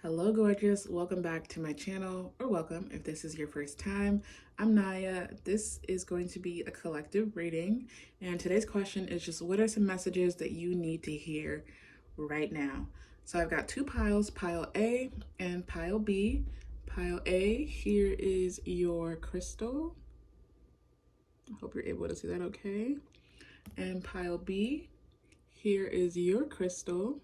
Hello, gorgeous. Welcome back to my channel, or welcome if this is your first time. I'm Naya. This is going to be a collective reading, and today's question is just what are some messages that you need to hear right now? So I've got two piles, pile A and pile B. Pile A, here is your crystal. I hope you're able to see that okay. And pile B, here is your crystal.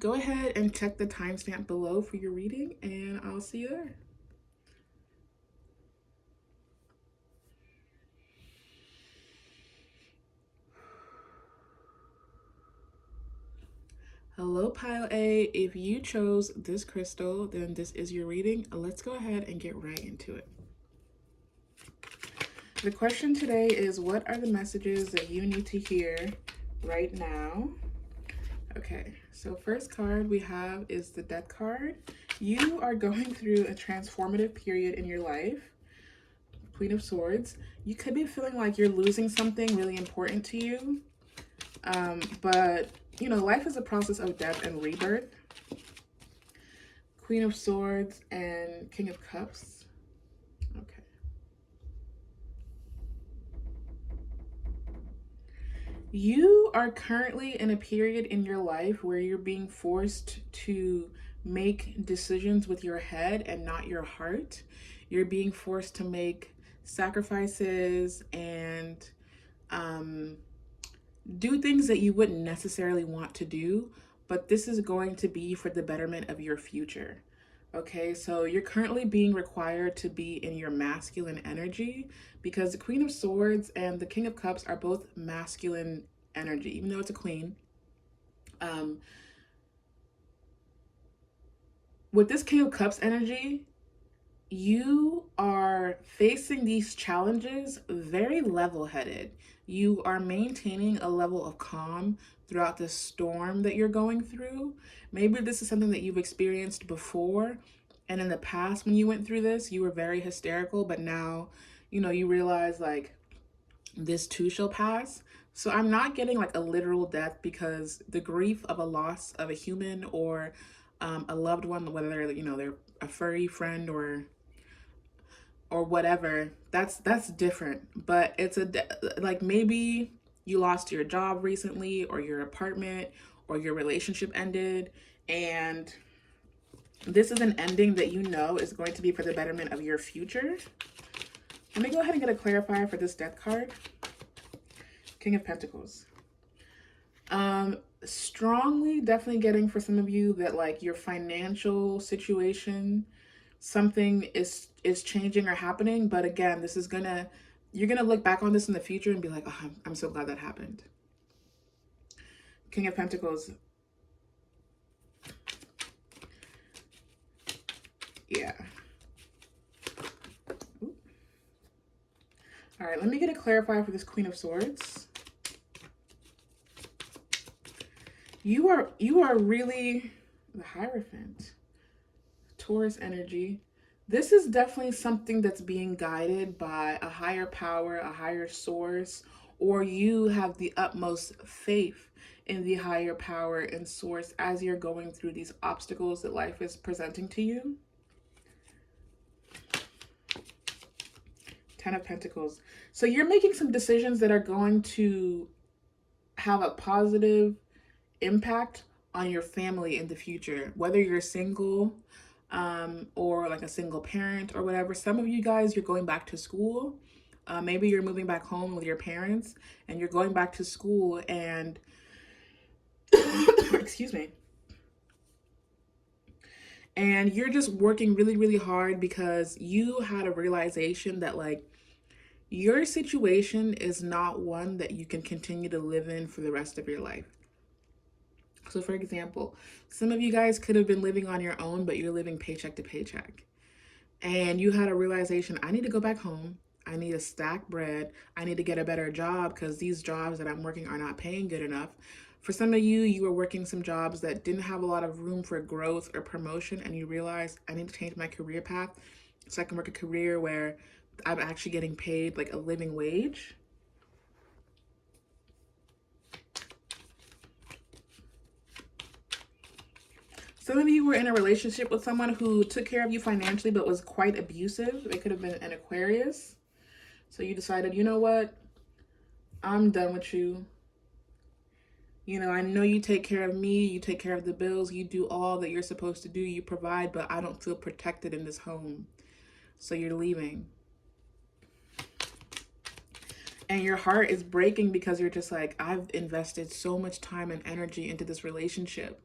Go ahead and check the timestamp below for your reading, and I'll see you there. Hello, Pile A. If you chose this crystal, then this is your reading. Let's go ahead and get right into it. The question today is, what are the messages that you need to hear right now? Okay, so first card we have is the Death card. You are going through a transformative period in your life. Queen of Swords. You could be feeling like you're losing something really important to you. But, you know, life is a process of death and rebirth. Queen of Swords and King of Cups. Okay. You are currently in a period in your life where you're being forced to make decisions with your head and not your heart. You're being forced to make sacrifices and do things that you wouldn't necessarily want to do, but this is going to be for the betterment of your future. Okay, so you're currently being required to be in your masculine energy because the Queen of Swords and the King of Cups are both masculine energy, even though it's a queen. With this King of Cups energy, you are facing these challenges very level-headed. You are maintaining a level of calm throughout the storm that you're going through. Maybe this is something that you've experienced before, and in the past when you went through this, you were very hysterical, but now, you know, you realize like this too shall pass. So I'm not getting like a literal death because the grief of a loss of a human or a loved one, whether they're, you know, they're a furry friend or whatever, that's different. But it's like maybe you lost your job recently or your apartment or your relationship ended, and this is an ending that you know is going to be for the betterment of your future. Let me go ahead and get a clarifier for this Death card. King of Pentacles. Strongly definitely getting for some of you that like your financial situation, something is changing or happening, but again, this is you're gonna look back on this in the future and be like, oh, I'm so glad that happened. King of Pentacles. Yeah. Ooh. All right, let me get a clarifier for this Queen of Swords. You are really the Hierophant. Taurus energy. This is definitely something that's being guided by a higher power, a higher source, or you have the utmost faith in the higher power and source as you're going through these obstacles that life is presenting to you. Ten of Pentacles. So you're making some decisions that are going to have a positive impact on your family in the future, whether you're single or like a single parent or whatever. Some of you guys, you're going back to school. Maybe you're moving back home with your parents and you're going back to school and excuse me, and you're just working really, really hard because you had a realization that like your situation is not one that you can continue to live in for the rest of your life. So for example, some of you guys could have been living on your own, but you're living paycheck to paycheck. And you had a realization, I need to go back home. I need to stack bread. I need to get a better job because these jobs that I'm working are not paying good enough. For some of you, you were working some jobs that didn't have a lot of room for growth or promotion, and you realized I need to change my career path so I can work a career where I'm actually getting paid like a living wage. Some of you were in a relationship with someone who took care of you financially but was quite abusive. They could have been an Aquarius. So you decided, you know what? I'm done with you. You know, I know you take care of me, you take care of the bills, you do all that you're supposed to do, you provide, but I don't feel protected in this home. So you're leaving. And your heart is breaking because you're just like, I've invested so much time and energy into this relationship.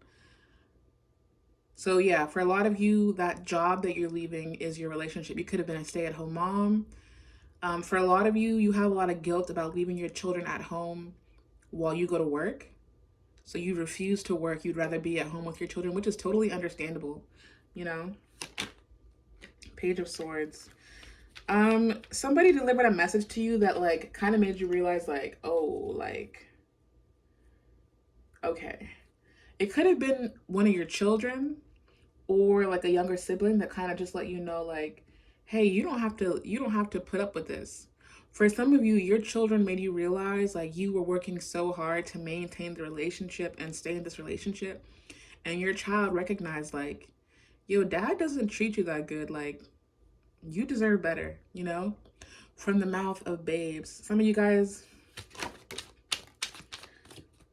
So yeah, for a lot of you, that job that you're leaving is your relationship. You could have been a stay-at-home mom. For a lot of you, you have a lot of guilt about leaving your children at home while you go to work. So you refuse to work. You'd rather be at home with your children, which is totally understandable, you know? Page of Swords. Somebody delivered a message to you that like kind of made you realize like, oh, like, okay. It could have been one of your children or like a younger sibling that kind of just let you know like, hey, you don't have to put up with this. For some of you, your children made you realize like you were working so hard to maintain the relationship and stay in this relationship, and your child recognized like, yo, dad doesn't treat you that good, like you deserve better, you know? From the mouth of babes. Some of you guys,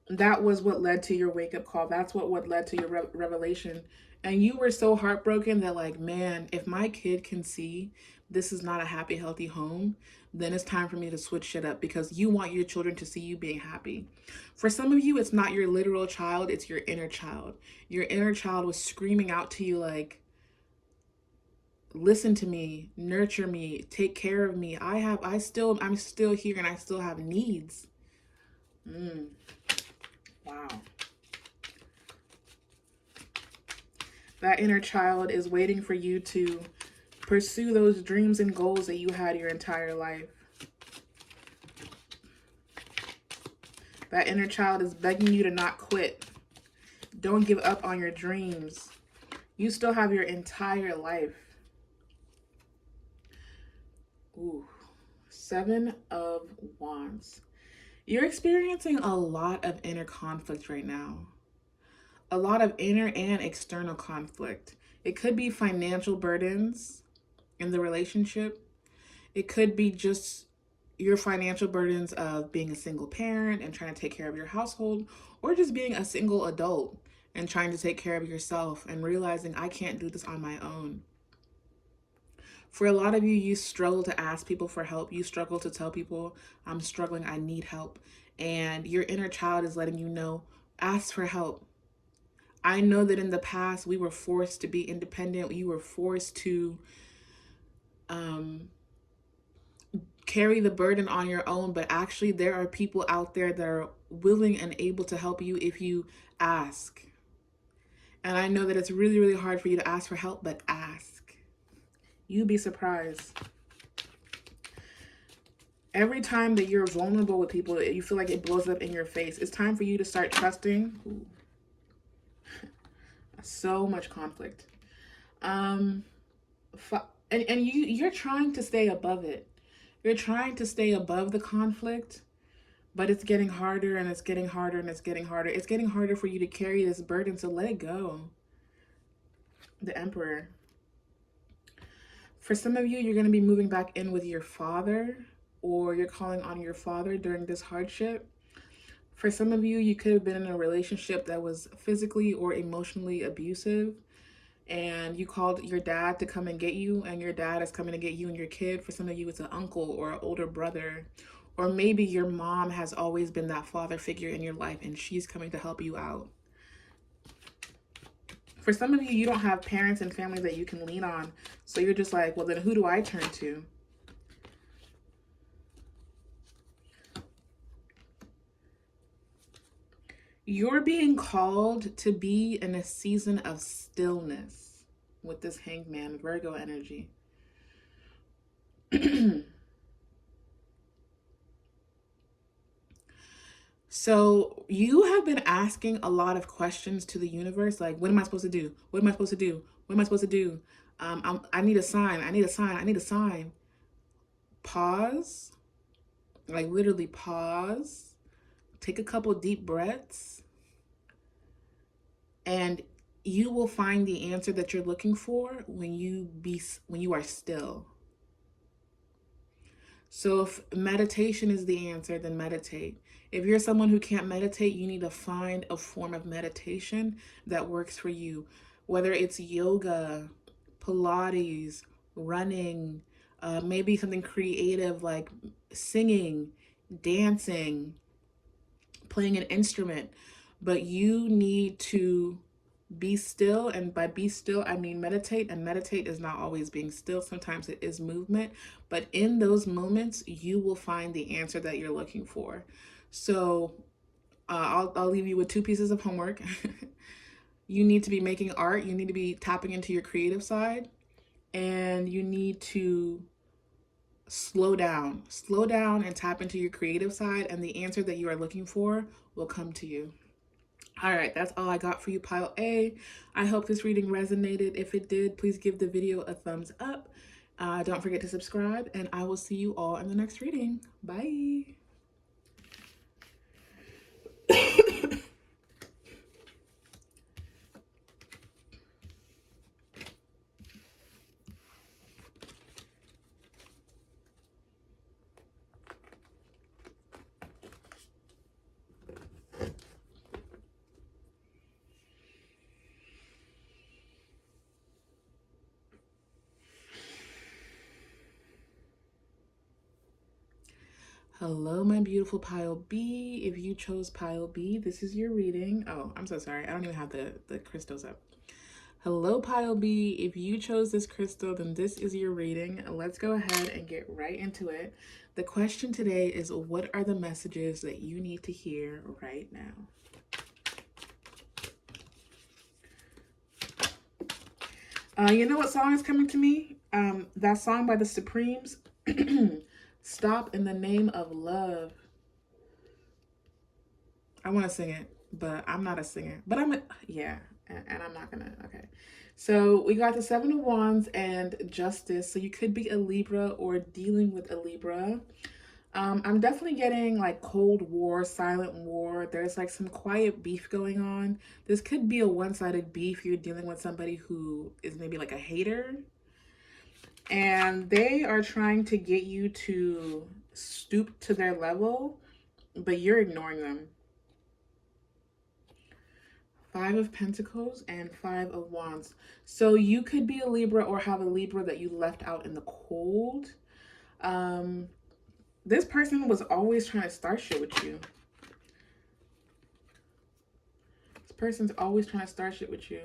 that was what led to your wake up call. That's what led to your revelation. And you were so heartbroken that like, man, if my kid can see this is not a happy, healthy home, then it's time for me to switch shit up, because you want your children to see you being happy. For some of you, it's not your literal child, it's your inner child. Your inner child was screaming out to you like, listen to me, nurture me, take care of me. I'm still here and I still have needs. Wow. That inner child is waiting for you to pursue those dreams and goals that you had your entire life. That inner child is begging you to not quit. Don't give up on your dreams. You still have your entire life. Ooh, 7 of Wands. You're experiencing a lot of inner conflict right now. A lot of inner and external conflict. It could be financial burdens in the relationship. It could be just your financial burdens of being a single parent and trying to take care of your household, or just being a single adult and trying to take care of yourself and realizing I can't do this on my own. For a lot of you, you struggle to ask people for help. You struggle to tell people, I'm struggling, I need help. And your inner child is letting you know, ask for help. I know that in the past, we were forced to be independent. You were forced to carry the burden on your own, but actually there are people out there that are willing and able to help you if you ask. And I know that it's really, really hard for you to ask for help, but ask. You'd be surprised. Every time that you're vulnerable with people, you feel like it blows up in your face. It's time for you to start trusting. Ooh. So much conflict. And you're trying to stay above it. You're trying to stay above the conflict, but it's getting harder and it's getting harder and it's getting harder. It's getting harder for you to carry this burden, so let it go. The Emperor. For some of you, you're going to be moving back in with your father, or you're calling on your father during this hardship. For some of you, you could have been in a relationship that was physically or emotionally abusive, and you called your dad to come and get you, and your dad is coming to get you and your kid. For some of you, it's an uncle or an older brother, or maybe your mom has always been that father figure in your life and she's coming to help you out. For some of you, you don't have parents and family that you can lean on, so you're just like, well, then who do I turn to? You're being called to be in a season of stillness with this Hangman, Virgo energy. So you have been asking a lot of questions to the universe, like, what am I supposed to do? What am I supposed to do? What am I supposed to do? I need a sign. I need a sign. I need a sign. Pause. Like literally pause. Take a couple deep breaths. And you will find the answer that you're looking for when you are still. So if meditation is the answer, then meditate. If you're someone who can't meditate, you need to find a form of meditation that works for you. Whether it's yoga, Pilates, running, maybe something creative like singing, dancing, playing an instrument. But you need to be still, and by be still I mean meditate, and meditate is not always being still. Sometimes it is movement, but in those moments you will find the answer that you're looking for. So I'll leave you with two pieces of homework. You need to be making art, you need to be tapping into your creative side, and you need to slow down and tap into your creative side, and the answer that you are looking for will come to you. All right, that's all I got for you, Pile A. I hope this reading resonated. If it did, please give the video a thumbs up. Don't forget to subscribe, and I will see you all in the next reading. Bye. Hello, my beautiful Pile B. If you chose Pile B, this is your reading. Oh, I'm so sorry. I don't even have the crystals up. Hello, Pile B. If you chose this crystal, then this is your reading. Let's go ahead and get right into it. The question today is, what are the messages that you need to hear right now? You know what song is coming to me? That song by the Supremes, Stop in the Name of Love. I want to sing it, but I'm not a singer. But yeah, and I'm not gonna, okay. So we got the Seven of Wands and Justice. So you could be a Libra or dealing with a Libra. I'm definitely getting like Cold War, silent war. There's like some quiet beef going on. This could be a one-sided beef. You're dealing with somebody who is maybe like a hater, and they are trying to get you to stoop to their level, but you're ignoring them. Five of Pentacles and Five of Wands. So you could be a Libra or have a Libra that you left out in the cold. This person was always trying to start shit with you. This person's always trying to start shit with you.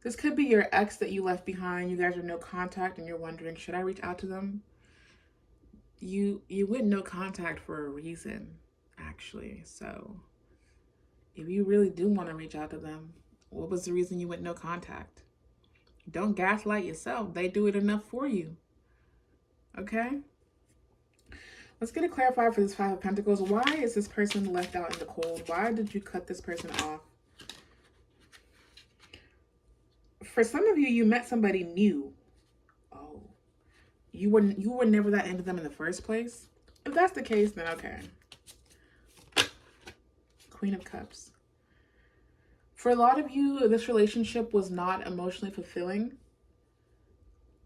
This could be your ex that you left behind. You guys are no contact and you're wondering, should I reach out to them? You went no contact for a reason, actually. So if you really do want to reach out to them, what was the reason you went no contact? Don't gaslight yourself. They do it enough for you. Okay? Let's get it clarified for this Five of Pentacles. Why is this person left out in the cold? Why did you cut this person off? For some of you, you met somebody new. Oh, you were never that into them in the first place? If that's the case, then okay. Queen of Cups. For a lot of you, this relationship was not emotionally fulfilling.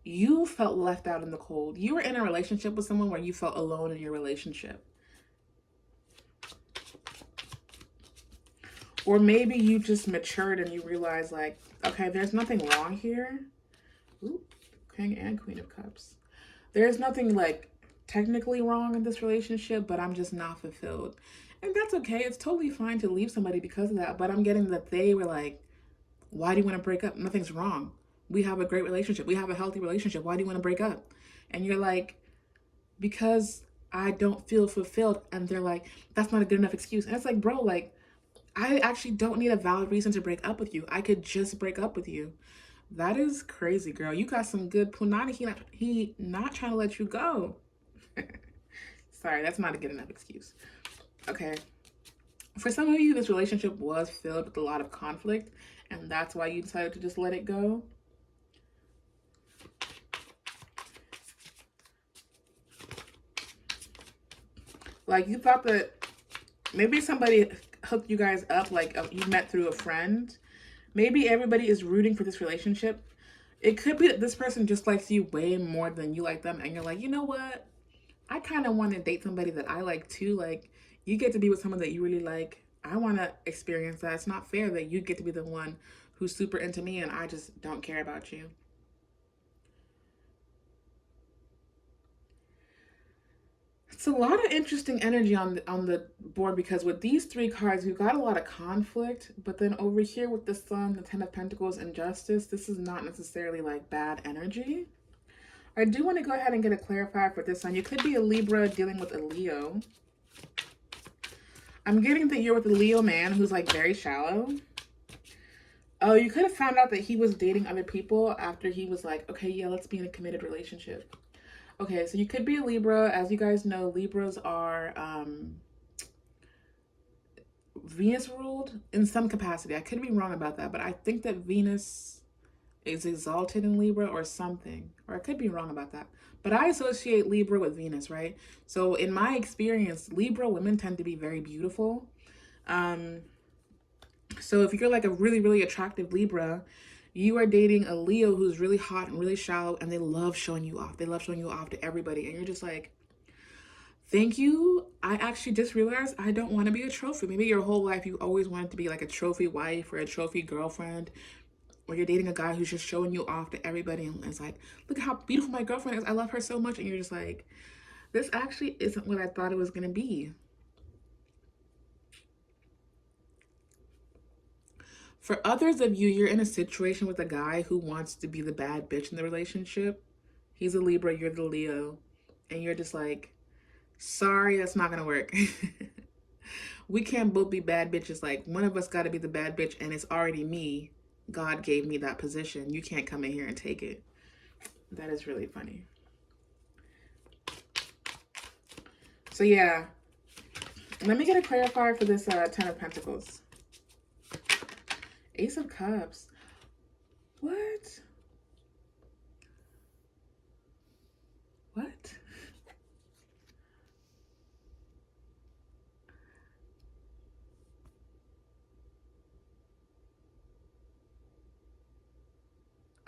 You felt left out in the cold. You were in a relationship with someone where you felt alone in your relationship. Or maybe you just matured and you realized, like, okay, there's nothing wrong here. Ooh, King and Queen of Cups. There's nothing, like, technically wrong in this relationship, but I'm just not fulfilled. And that's okay. It's totally fine to leave somebody because of that. But I'm getting that they were like, why do you want to break up? Nothing's wrong. We have a great relationship. We have a healthy relationship. Why do you want to break up? And you're like, because I don't feel fulfilled. And they're like, that's not a good enough excuse. And it's like, bro, like, I actually don't need a valid reason to break up with you. I could just break up with you. That is crazy, girl. You got some good punani. He not trying to let you go. Sorry, that's not a good enough excuse. Okay. For some of you, this relationship was filled with a lot of conflict, and that's why you decided to just let it go. Like, you thought that maybe somebody hooked you guys up, like you met through a friend, Maybe everybody is rooting for this relationship. It could be that this person just likes you way more than you like them, and you're like, you know what? I kind of want to date somebody that I like too. Like, you get to be with someone that you really like. I want to experience that. It's not fair that you get to be the one who's super into me and I just don't care about you. It's a lot of interesting energy on the board because with these three cards, we've got a lot of conflict. But then over here with the Sun, the Ten of Pentacles, and Justice, this is not necessarily like bad energy. I do want to go ahead and get a clarifier for this one. You could be a Libra dealing with a Leo. I'm getting that you're with a Leo man who's like very shallow. Oh, you could have found out that he was dating other people after he was like, okay, yeah, let's be in a committed relationship. Okay, so you could be a Libra. As you guys know, Libras are Venus ruled in some capacity. I could be wrong about that, but I think that Venus is exalted in Libra or something. Or I could be wrong about that. But I associate Libra with Venus, right? So in my experience, Libra women tend to be very beautiful. So if you're like a really, really attractive Libra, you are dating a Leo who's really hot and really shallow, and they love showing you off. They love showing you off to everybody. And you're just like, thank you. I actually just realized I don't want to be a trophy. Maybe your whole life you always wanted to be like a trophy wife or a trophy girlfriend, or you're dating a guy who's just showing you off to everybody and it's like, look at how beautiful my girlfriend is. I love her so much. And you're just like, this actually isn't what I thought it was going to be. For others of you, you're in a situation with a guy who wants to be the bad bitch in the relationship. He's a Libra, you're the Leo. And you're just like, sorry, that's not going to work. We can't both be bad bitches. Like, one of us got to be the bad bitch, and it's already me. God gave me that position. You can't come in here and take it. That is really funny. So, yeah. Let me get a clarifier for this Ten of Pentacles. Ace of Cups. What? What?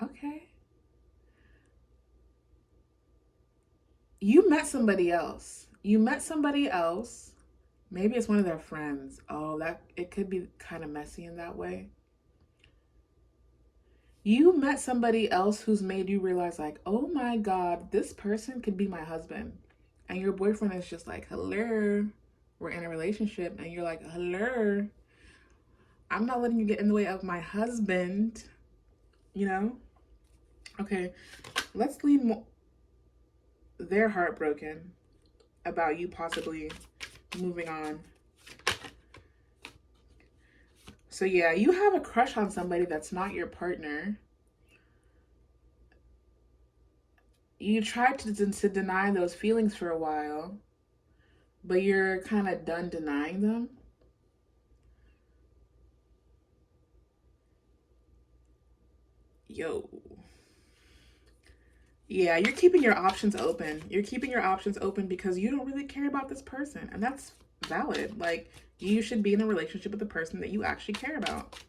Okay. You met somebody else. You met somebody else. Maybe it's one of their friends. Oh, that it could be kind of messy in that way. You met somebody else who's made you realize, like, oh my God, this person could be my husband. And your boyfriend is just like, hello, we're in a relationship. And you're like, hello, I'm not letting you get in the way of my husband, you know? Okay, let's leave more. They're heartbroken about you possibly moving on. So yeah, you have a crush on somebody that's not your partner. You tried to deny those feelings for a while, but you're kind of done denying them. Yo. Yeah, you're keeping your options open. You're keeping your options open because you don't really care about this person. And that's valid. Like, you should be in a relationship with the person that you actually care about.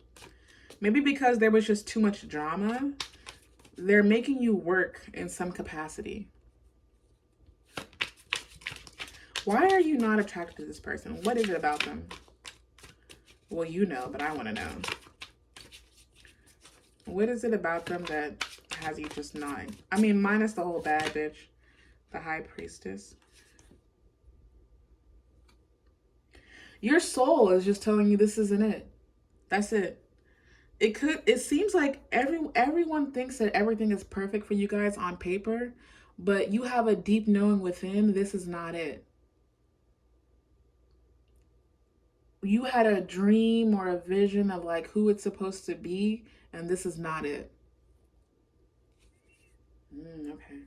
Maybe because there was just too much drama, they're making you work in some capacity. Why are you not attracted to this person? What is it about them? Well, you know, but I want to know. What is it about them that has you just not? I mean, minus the whole bad bitch, the high priestess. Your soul is just telling you this isn't it. That's it. It seems like everyone thinks that everything is perfect for you guys on paper, but you have a deep knowing within this is not it. You had a dream or a vision of like who it's supposed to be, and this is not it. Okay.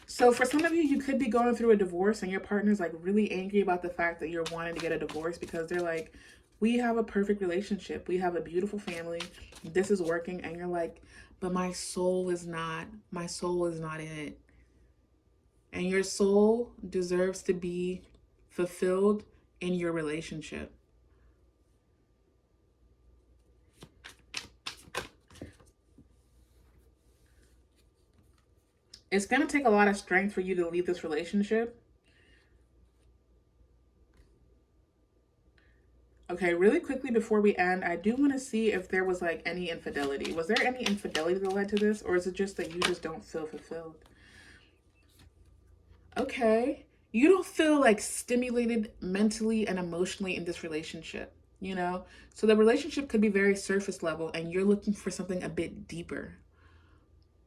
So for some of you, you could be going through a divorce and your partner's like really angry about the fact that you're wanting to get a divorce because they're like, we have a perfect relationship. We have a beautiful family. This is working. And you're like, but my soul is not in it. And your soul deserves to be fulfilled in your relationship. It's going to take a lot of strength for you to leave this relationship. Okay, really quickly before we end, I do want to see if there was like any infidelity. Was there any infidelity that led to this, or is it just that you just don't feel fulfilled? Okay. You don't feel like stimulated mentally and emotionally in this relationship, you know? So the relationship could be very surface level and you're looking for something a bit deeper.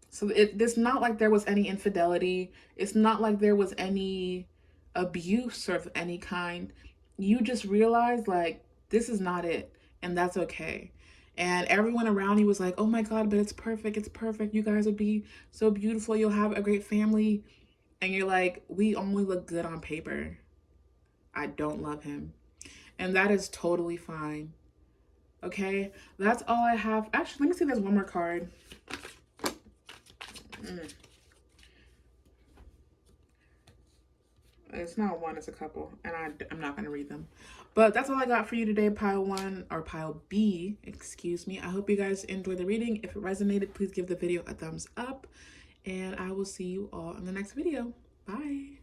So it's not like there was any infidelity. It's not like there was any abuse of any kind. You just realized like this is not it, and that's okay. And everyone around you was like, "Oh my God, but it's perfect. It's perfect. You guys would be so beautiful. You'll have a great family." And you're like, "We only look good on paper. I don't love him." And that is totally fine. Okay? That's all I have. Actually, let me see if there's one more card. Mm. It's not one, it's a couple. And I'm not going to read them. But that's all I got for you today, pile one, or pile B, excuse me. I hope you guys enjoyed the reading. If it resonated, please give the video a thumbs up. And I will see you all in the next video. Bye.